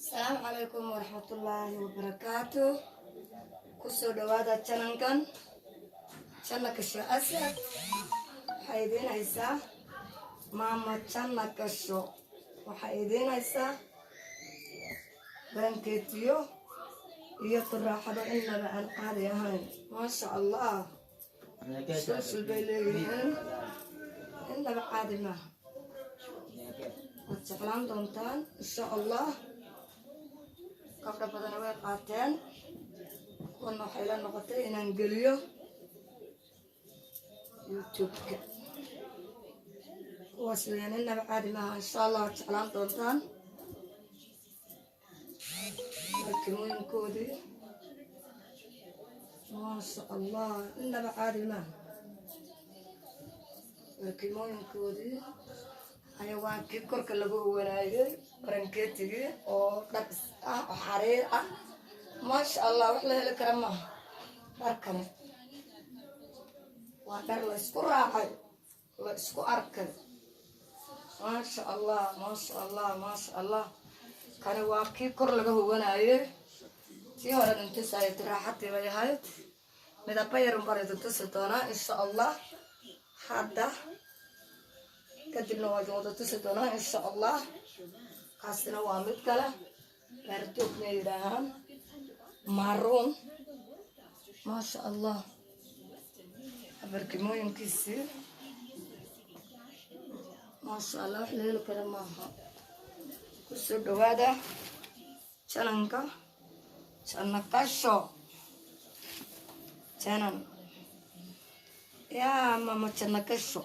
السلام عليكم ورحمة الله وبركاته. كسو دوادا تشاننكن تشانك الشو أسد حيدين عيسى ماما تشانك الشو وحيدين عيسى بنكيتيو يطرح حدا إلا بقى القاري هاي ما شاء الله شوش البيليين إلا بقى ما وتشغلان دونتان إن شاء الله قبل بدنا وقتين كنا حيلا نقطة إن نقليه يوتيوب وصلنا لنا بعد ما إن شاء الله تشغلان دونتان الكمين كودي ما شاء الله لنا بعد ما الكمين كودي حيوانكii korka lagu wanaagay barankeetigii oo dhaqs ah oo xariir ah ma sha Allah wax la heli kara ma dharkan waa dhar la isku raacay la isku arkay ma sha Allah ma sha Allah ma sha Allah kana waa kii kor laga wanaagay tii hore inta saayid raaxadii bay ahayd midaba yar bareedo tusdoona insha Allah hadda kadibna waa wada tusi doonaa insha Allah kaasina waa mid kale baartoogna yiraahaan maroon ma sha Allah abarkimooyinkiisi ma sha Allah wax leelo kara maaha ku soo dhawaada channelka Chanakasho channel ya mama Chanakasho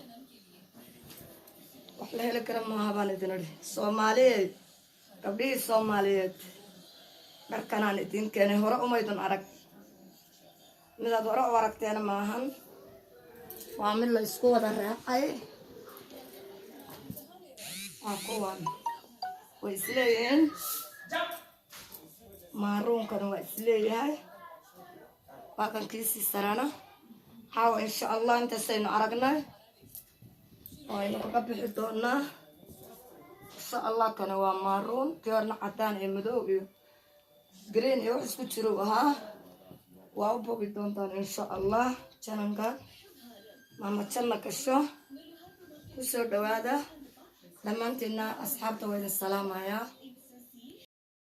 wax la heli kara maaha baan idin idhi Soomaaliyeed gabdhihii Soomaaliyeed dharkanaan idin keenay hore umaydun arag midaad hore u aragteena maahan waa mid la isku wada raacay waa kuwan way isleeyihiin maaruunkana waa isleeyahay waa kankiisii sarana hawa insha Allah intaasaynu aragnay وأنا أقبل الدونا إن شاء الله كانوا مارون كيرنا عتان المدوبي جرين يوحش كتروها وأبو بدون إن شاء الله جننكا ماما تشنك الشو وسود هذا لما أنتنا أصحاب توين السلام يا